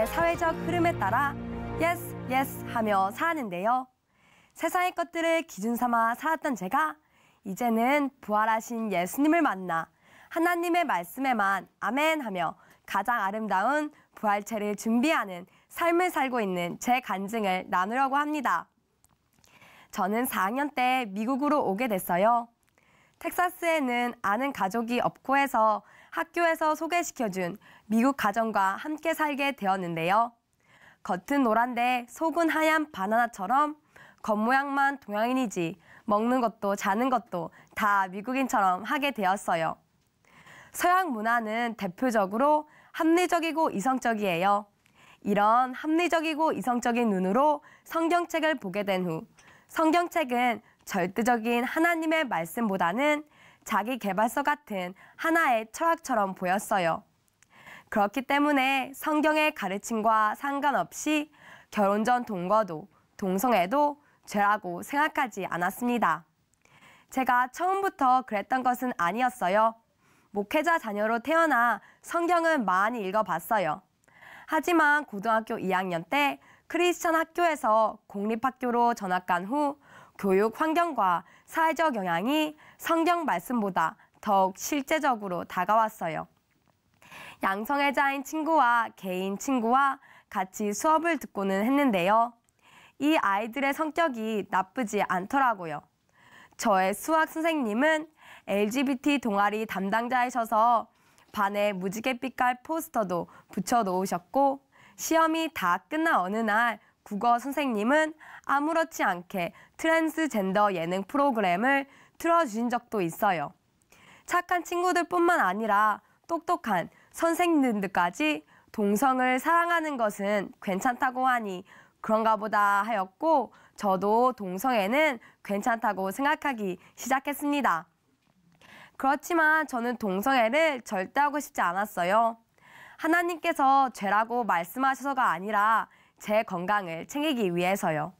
미국의 사회적 흐름에 따라 yes, yes 하며 사는데요. 세상의 것들을 기준 삼아 살았던 제가 이제는 부활하신 예수님을 만나 하나님의 말씀에만 아멘 하며 가장 아름다운 부활체를 준비하는 삶을 살고 있는 제 간증을 나누려고 합니다. 저는 4학년 때 미국으로 오게 됐어요. 텍사스에는 아는 가족이 없고 해서 학교에서 소개시켜준 미국 가정과 함께 살게 되었는데요. 겉은 노란데 속은 하얀 바나나처럼 겉모양만 동양인이지 먹는 것도 자는 것도 다 미국인처럼 하게 되었어요. 서양 문화는 대표적으로 합리적이고 이성적이에요. 이런 합리적이고 이성적인 눈으로 성경책을 보게 된 후 성경책은 절대적인 하나님의 말씀보다는 자기 개발서 같은 하나의 철학처럼 보였어요. 그렇기 때문에 성경의 가르침과 상관없이 결혼 전 동거도, 동성애도 죄라고 생각하지 않았습니다. 제가 처음부터 그랬던 것은 아니었어요. 목회자 자녀로 태어나 성경은 많이 읽어봤어요. 하지만 고등학교 2학년 때 크리스천 학교에서 공립학교로 전학 간 후 교육 환경과 사회적 영향이 성경 말씀보다 더욱 실제적으로 다가왔어요. 양성애자인 친구와 개인 친구와 같이 수업을 듣고는 했는데요. 이 아이들의 성격이 나쁘지 않더라고요. 저의 수학 선생님은 LGBT 동아리 담당자이셔서 반에 무지갯빛깔 포스터도 붙여놓으셨고 시험이 다 끝난 어느 날 국어 선생님은 아무렇지 않게 트랜스젠더 예능 프로그램을 틀어주신 적도 있어요. 착한 친구들뿐만 아니라 똑똑한 선생님들까지 동성을 사랑하는 것은 괜찮다고 하니 그런가 보다 하였고 저도 동성애는 괜찮다고 생각하기 시작했습니다. 그렇지만 저는 동성애를 절대 하고 싶지 않았어요. 하나님께서 죄라고 말씀하셔서가 아니라 제 건강을 챙기기 위해서요.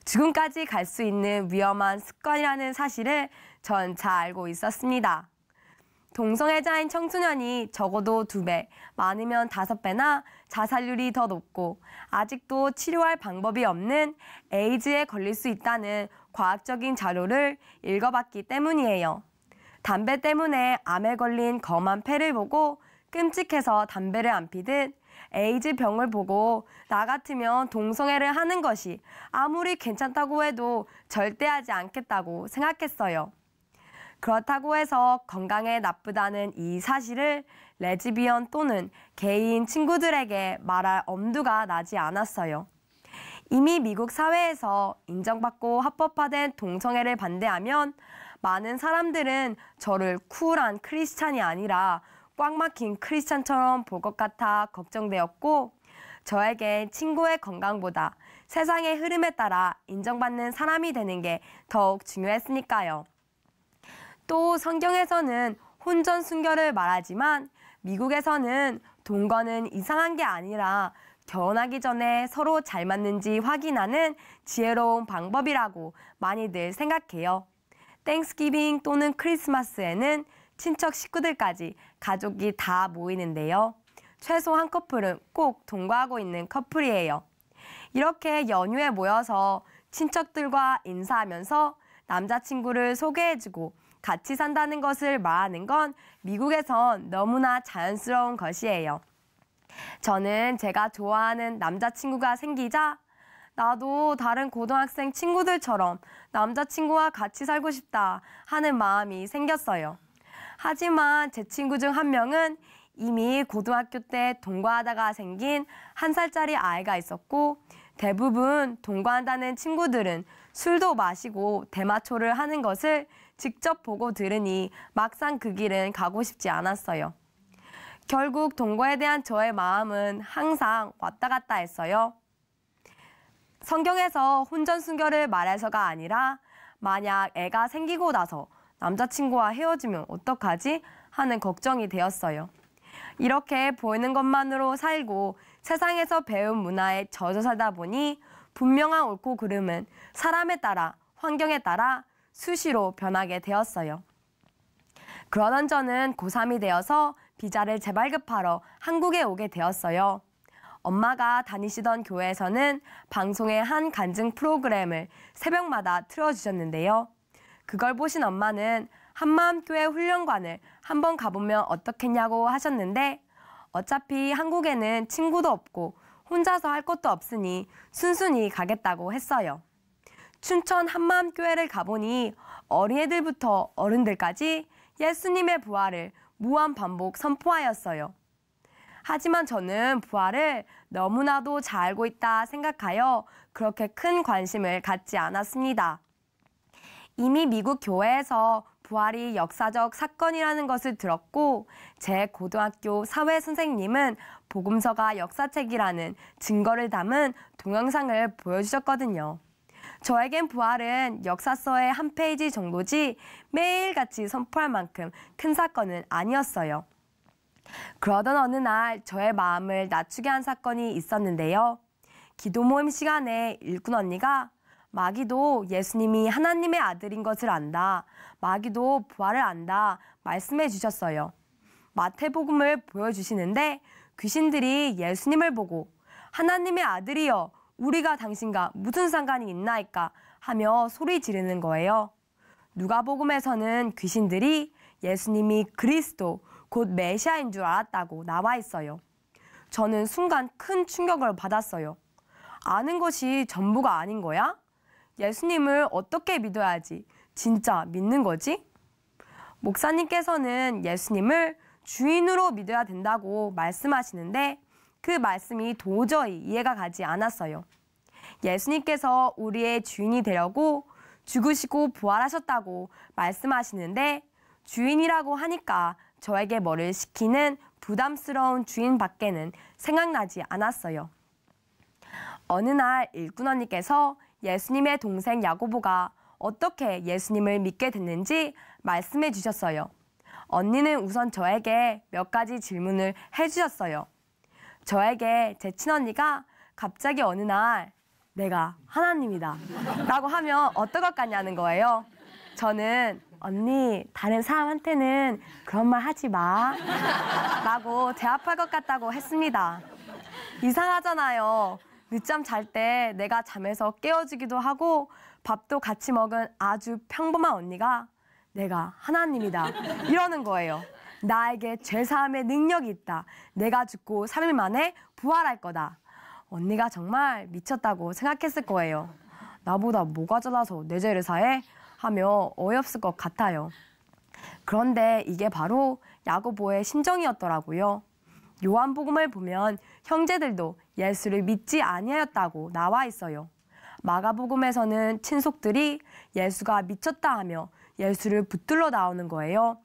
죽음까지 갈 수 있는 위험한 습관이라는 사실을 전 잘 알고 있었습니다. 동성애자인 청소년이 적어도 2배, 많으면 5배나 자살률이 더 높고 아직도 치료할 방법이 없는 에이즈에 걸릴 수 있다는 과학적인 자료를 읽어봤기 때문이에요. 담배 때문에 암에 걸린 검한 폐를 보고 끔찍해서 담배를 안 피듯 에이즈 병을 보고 나 같으면 동성애를 하는 것이 아무리 괜찮다고 해도 절대 하지 않겠다고 생각했어요. 그렇다고 해서 건강에 나쁘다는 이 사실을 레즈비언 또는 게이인 친구들에게 말할 엄두가 나지 않았어요. 이미 미국 사회에서 인정받고 합법화된 동성애를 반대하면 많은 사람들은 저를 쿨한 크리스찬이 아니라 꽉 막힌 크리스찬처럼 볼 것 같아 걱정되었고 저에게 친구의 건강보다 세상의 흐름에 따라 인정받는 사람이 되는 게 더욱 중요했으니까요. 또 성경에서는 혼전 순결을 말하지만 미국에서는 동거는 이상한 게 아니라 결혼하기 전에 서로 잘 맞는지 확인하는 지혜로운 방법이라고 많이들 생각해요. 땡스기빙 또는 크리스마스에는 친척 식구들까지 가족이 다 모이는데요. 최소 한 커플은 꼭 동거하고 있는 커플이에요. 이렇게 연휴에 모여서 친척들과 인사하면서 남자친구를 소개해주고 같이 산다는 것을 말하는 건 미국에선 너무나 자연스러운 것이에요. 저는 제가 좋아하는 남자친구가 생기자 나도 다른 고등학생 친구들처럼 남자친구와 같이 살고 싶다 하는 마음이 생겼어요. 하지만 제 친구 중 한 명은 이미 고등학교 때 동거하다가 생긴 1살짜리 아이가 있었고 대부분 동거한다는 친구들은 술도 마시고 대마초를 하는 것을 직접 보고 들으니 막상 그 길은 가고 싶지 않았어요. 결국 동거에 대한 저의 마음은 항상 왔다 갔다 했어요. 성경에서 혼전순결을 말해서가 아니라 만약 애가 생기고 나서 남자친구와 헤어지면 어떡하지? 하는 걱정이 되었어요. 이렇게 보이는 것만으로 살고 세상에서 배운 문화에 젖어 살다 보니 분명한 옳고 그름은 사람에 따라 환경에 따라 수시로 변하게 되었어요. 그러던 저는 고3이 되어서 비자를 재발급하러 한국에 오게 되었어요. 엄마가 다니시던 교회에서는 방송의 한 간증 프로그램을 새벽마다 틀어주셨는데요. 그걸 보신 엄마는 한마음교회 훈련관을 한번 가보면 어떻겠냐고 하셨는데 어차피 한국에는 친구도 없고 혼자서 할 것도 없으니 순순히 가겠다고 했어요. 춘천 한마음교회를 가보니 어린애들부터 어른들까지 예수님의 부활을 무한 반복 선포하였어요. 하지만 저는 부활을 너무나도 잘 알고 있다 생각하여 그렇게 큰 관심을 갖지 않았습니다. 이미 미국 교회에서 부활이 역사적 사건이라는 것을 들었고 제 고등학교 사회 선생님은 복음서가 역사책이라는 증거를 담은 동영상을 보여주셨거든요. 저에겐 부활은 역사서의 한 페이지 정도지 매일같이 선포할 만큼 큰 사건은 아니었어요. 그러던 어느 날 저의 마음을 낮추게 한 사건이 있었는데요. 기도 모임 시간에 일꾼 언니가 마귀도 예수님이 하나님의 아들인 것을 안다. 마귀도 부활을 안다. 말씀해 주셨어요. 마태복음을 보여주시는데 귀신들이 예수님을 보고 하나님의 아들이여 우리가 당신과 무슨 상관이 있나이까 하며 소리 지르는 거예요. 누가복음에서는 귀신들이 예수님이 그리스도 곧 메시아인 줄 알았다고 나와 있어요. 저는 순간 큰 충격을 받았어요. 아는 것이 전부가 아닌 거야? 예수님을 어떻게 믿어야지 진짜 믿는 거지? 목사님께서는 예수님을 주인으로 믿어야 된다고 말씀하시는데 그 말씀이 도저히 이해가 가지 않았어요. 예수님께서 우리의 주인이 되려고 죽으시고 부활하셨다고 말씀하시는데 주인이라고 하니까 저에게 뭐를 시키는 부담스러운 주인밖에는 생각나지 않았어요. 어느 날 일꾼 언니께서 예수님의 동생 야고보가 어떻게 예수님을 믿게 됐는지 말씀해 주셨어요. 언니는 우선 저에게 몇 가지 질문을 해주셨어요. 저에게 제 친언니가 갑자기 어느 날 내가 하나님이다 라고 하면 어떨 것 같냐는 거예요. 저는 언니 다른 사람한테는 그런 말 하지 마 라고 대합할 것 같다고 했습니다. 이상하잖아요. 늦잠 잘 때 내가 잠에서 깨워주기도 하고 밥도 같이 먹은 아주 평범한 언니가 내가 하나님이다 이러는 거예요. 나에게 죄사함의 능력이 있다. 내가 죽고 3일 만에 부활할 거다. 언니가 정말 미쳤다고 생각했을 거예요. 나보다 뭐가 잘나서 내 죄를 사해? 하며 어이없을 것 같아요. 그런데 이게 바로 야고보의 심정이었더라고요. 요한복음을 보면 형제들도 예수를 믿지 아니하였다고 나와 있어요. 마가복음에서는 친속들이 예수가 미쳤다 하며 예수를 붙들러 나오는 거예요.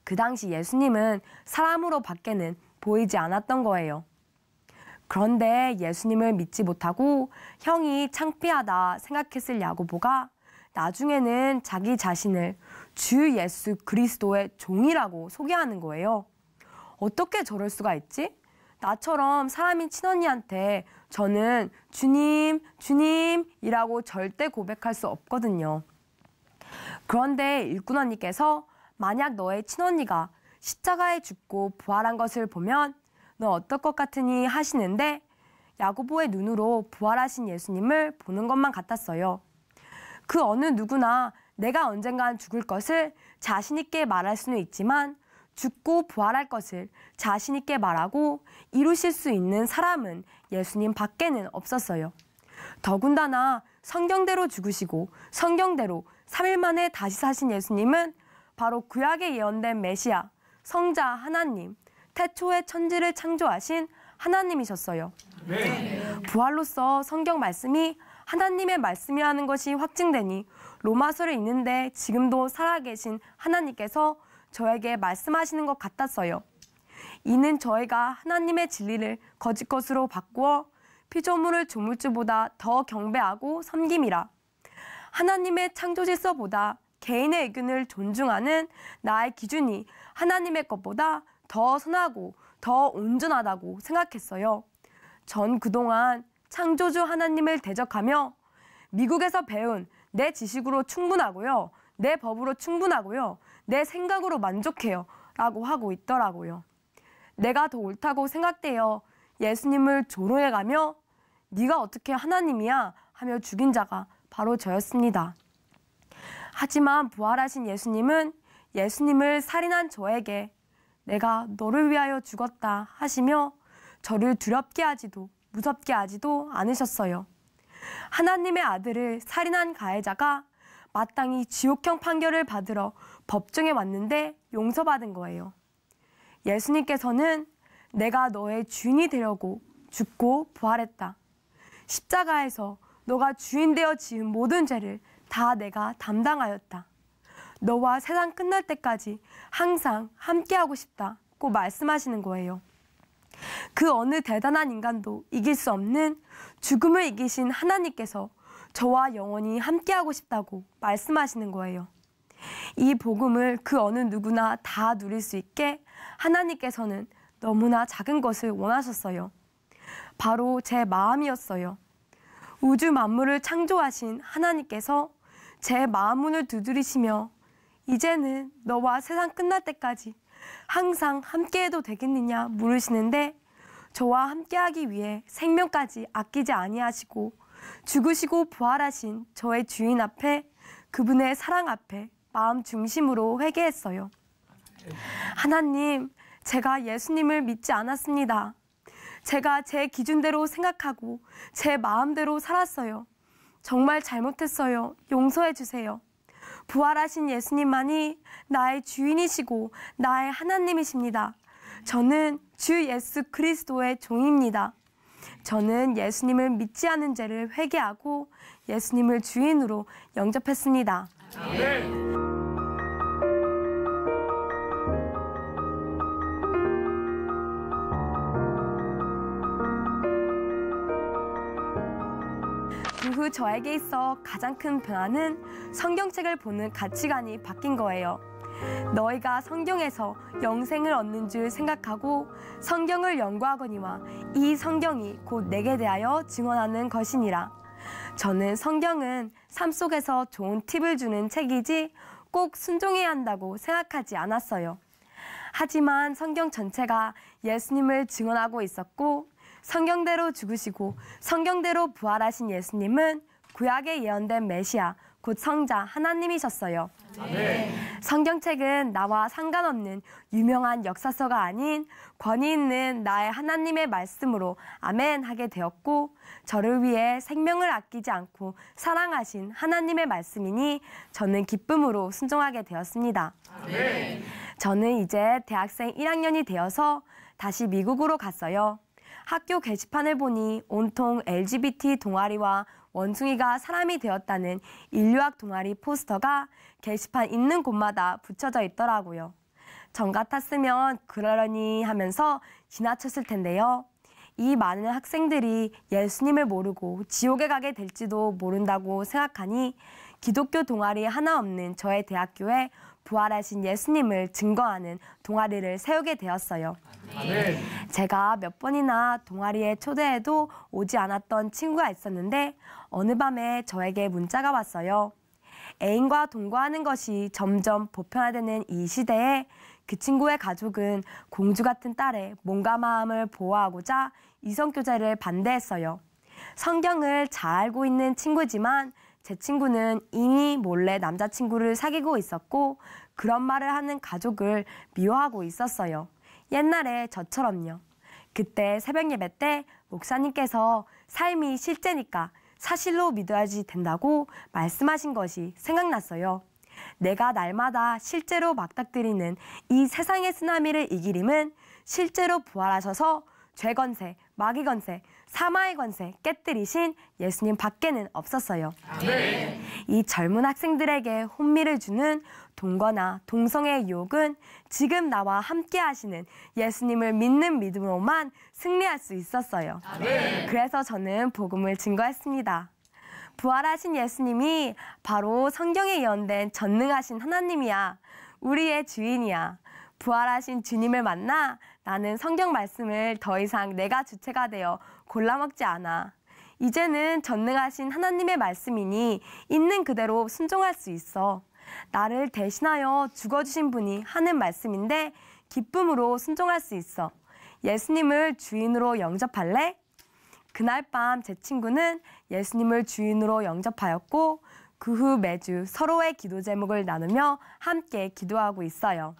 그 당시 예수님은 사람으로 밖에는 보이지 않았던 거예요. 그런데 예수님을 믿지 못하고 형이 창피하다 생각했을 야고보가 나중에는 자기 자신을 주 예수 그리스도의 종이라고 소개하는 거예요. 어떻게 저럴 수가 있지? 나처럼 사람인 친언니한테 저는 주님, 주님이라고 절대 고백할 수 없거든요. 그런데 일꾼 언니께서 만약 너의 친언니가 십자가에 죽고 부활한 것을 보면 너 어떨 것 같으니 하시는데 야고보의 눈으로 부활하신 예수님을 보는 것만 같았어요. 그 어느 누구나 내가 언젠간 죽을 것을 자신 있게 말할 수는 있지만 죽고 부활할 것을 자신 있게 말하고 이루실 수 있는 사람은 예수님 밖에는 없었어요. 더군다나 성경대로 죽으시고 성경대로 3일 만에 다시 사신 예수님은 바로 구약에 예언된 메시아, 성자 하나님, 태초에 천지를 창조하신 하나님이셨어요. 네. 부활로서 성경 말씀이 하나님의 말씀이라는 것이 확증되니 로마서를 읽는데 지금도 살아계신 하나님께서 저에게 말씀하시는 것 같았어요. 이는 저희가 하나님의 진리를 거짓 것으로 바꾸어 피조물을 조물주보다 더 경배하고 섬김이라. 하나님의 창조 질서보다 개인의 의견을 존중하는 나의 기준이 하나님의 것보다 더 선하고 더 온전하다고 생각했어요. 전 그동안 창조주 하나님을 대적하며 미국에서 배운 내 지식으로 충분하고요. 내 법으로 충분하고요. 내 생각으로 만족해요. 라고 하고 있더라고요. 내가 더 옳다고 생각되어 예수님을 조롱해가며 네가 어떻게 하나님이야 하며 죽인 자가 바로 저였습니다. 하지만 부활하신 예수님은 예수님을 살인한 저에게 내가 너를 위하여 죽었다 하시며 저를 두렵게 하지도 무섭게 하지도 않으셨어요. 하나님의 아들을 살인한 가해자가 마땅히 지옥형 판결을 받으러 법정에 왔는데 용서받은 거예요. 예수님께서는 내가 너의 주인이 되려고 죽고 부활했다. 십자가에서 너가 주인 되어 지은 모든 죄를 다 내가 담당하였다. 너와 세상 끝날 때까지 항상 함께하고 싶다고 말씀하시는 거예요. 그 어느 대단한 인간도 이길 수 없는 죽음을 이기신 하나님께서 저와 영원히 함께하고 싶다고 말씀하시는 거예요. 이 복음을 그 어느 누구나 다 누릴 수 있게 하나님께서는 너무나 작은 것을 원하셨어요. 바로 제 마음이었어요. 우주 만물을 창조하신 하나님께서 제 마음 문을 두드리시며 이제는 너와 세상 끝날 때까지 항상 함께해도 되겠느냐 물으시는데 저와 함께하기 위해 생명까지 아끼지 아니하시고 죽으시고 부활하신 저의 주인 앞에 그분의 사랑 앞에 마음 중심으로 회개했어요. 하나님, 제가 예수님을 믿지 않았습니다. 제가 제 기준대로 생각하고 제 마음대로 살았어요. 정말 잘못했어요. 용서해 주세요. 부활하신 예수님만이 나의 주인이시고 나의 하나님이십니다. 저는 주 예수 그리스도의 종입니다. 저는 예수님을 믿지 않은 죄를 회개하고 예수님을 주인으로 영접했습니다. 아멘. 그 후 저에게 있어 가장 큰 변화는 성경책을 보는 가치관이 바뀐 거예요. 너희가 성경에서 영생을 얻는 줄 생각하고 성경을 연구하거니와 이 성경이 곧 내게 대하여 증언하는 것이니라. 저는 성경은 삶 속에서 좋은 팁을 주는 책이지 꼭 순종해야 한다고 생각하지 않았어요. 하지만 성경 전체가 예수님을 증언하고 있었고 성경대로 죽으시고 성경대로 부활하신 예수님은 구약에 예언된 메시아, 곧 성자 하나님이셨어요. 아멘. 성경책은 나와 상관없는 유명한 역사서가 아닌 권위 있는 나의 하나님의 말씀으로 아멘 하게 되었고 저를 위해 생명을 아끼지 않고 사랑하신 하나님의 말씀이니 저는 기쁨으로 순종하게 되었습니다. 아멘. 저는 이제 대학생 1학년이 되어서 다시 미국으로 갔어요. 학교 게시판을 보니 온통 LGBT 동아리와 원숭이가 사람이 되었다는 인류학 동아리 포스터가 게시판 있는 곳마다 붙여져 있더라고요. 전 같았으면 그러려니 하면서 지나쳤을 텐데요. 이 많은 학생들이 예수님을 모르고 지옥에 가게 될지도 모른다고 생각하니 기독교 동아리 하나 없는 저의 대학교에 부활하신 예수님을 증거하는 동아리를 세우게 되었어요. 아멘. 제가 몇 번이나 동아리에 초대해도 오지 않았던 친구가 있었는데 어느 밤에 저에게 문자가 왔어요. 애인과 동거하는 것이 점점 보편화되는 이 시대에 그 친구의 가족은 공주 같은 딸의 몸과 마음을 보호하고자 이성교제를 반대했어요. 성경을 잘 알고 있는 친구지만 제 친구는 이미 몰래 남자친구를 사귀고 있었고 그런 말을 하는 가족을 미워하고 있었어요. 옛날에 저처럼요. 그때 새벽 예배 때 목사님께서 삶이 실제니까 사실로 믿어야지 된다고 말씀하신 것이 생각났어요. 내가 날마다 실제로 맞닥뜨리는 이 세상의 쓰나미를 이기림은 실제로 부활하셔서 죄 건세, 마귀 건세, 사마의 건세 깨뜨리신 예수님 밖에는 없었어요. 아멘. 이 젊은 학생들에게 혼미를 주는 동거나 동성애의 유혹은 지금 나와 함께 하시는 예수님을 믿는 믿음으로만 승리할 수 있었어요. 아멘. 그래서 저는 복음을 증거했습니다. 부활하신 예수님이 바로 성경에 예언된 전능하신 하나님이야. 우리의 주인이야. 부활하신 주님을 만나 나는 성경 말씀을 더 이상 내가 주체가 되어 골라먹지 않아. 이제는 전능하신 하나님의 말씀이니 있는 그대로 순종할 수 있어. 나를 대신하여 죽어주신 분이 하는 말씀인데 기쁨으로 순종할 수 있어. 예수님을 주인으로 영접할래? 그날 밤 제 친구는 예수님을 주인으로 영접하였고 그 후 매주 서로의 기도 제목을 나누며 함께 기도하고 있어요.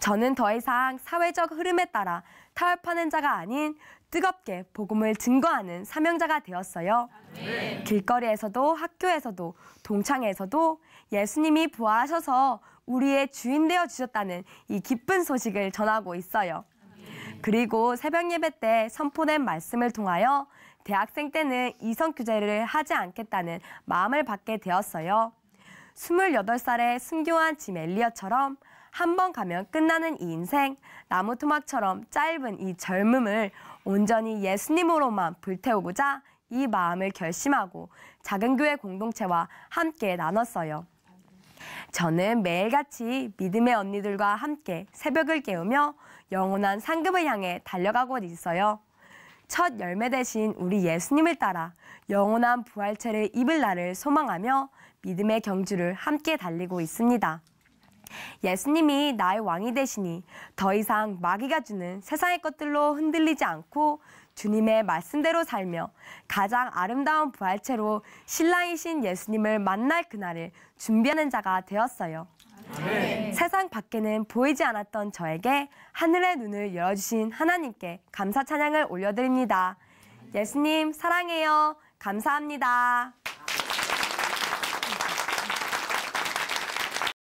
저는 더 이상 사회적 흐름에 따라 타협하는 자가 아닌 뜨겁게 복음을 증거하는 사명자가 되었어요. 길거리에서도 학교에서도 동창회에서도 예수님이 부활하셔서 우리의 주인 되어 주셨다는 이 기쁜 소식을 전하고 있어요. 그리고 새벽 예배 때 선포된 말씀을 통하여 대학생 때는 이성교제를 하지 않겠다는 마음을 받게 되었어요. 28살의 순교한 짐 엘리엇처럼 한 번 가면 끝나는 이 인생, 나무 토막처럼 짧은 이 젊음을 온전히 예수님으로만 불태우고자 이 마음을 결심하고 작은 교회 공동체와 함께 나눴어요. 저는 매일같이 믿음의 언니들과 함께 새벽을 깨우며 영원한 상급을 향해 달려가고 있어요. 첫 열매 되신 우리 예수님을 따라 영원한 부활체를 입을 날을 소망하며 믿음의 경주를 함께 달리고 있습니다. 예수님이 나의 왕이 되시니 더 이상 마귀가 주는 세상의 것들로 흔들리지 않고 주님의 말씀대로 살며 가장 아름다운 부활체로 신랑이신 예수님을 만날 그날을 준비하는 자가 되었어요. 세상 밖에는 보이지 않았던 저에게 하늘의 눈을 열어주신 하나님께 감사 찬양을 올려드립니다. 예수님 사랑해요. 감사합니다.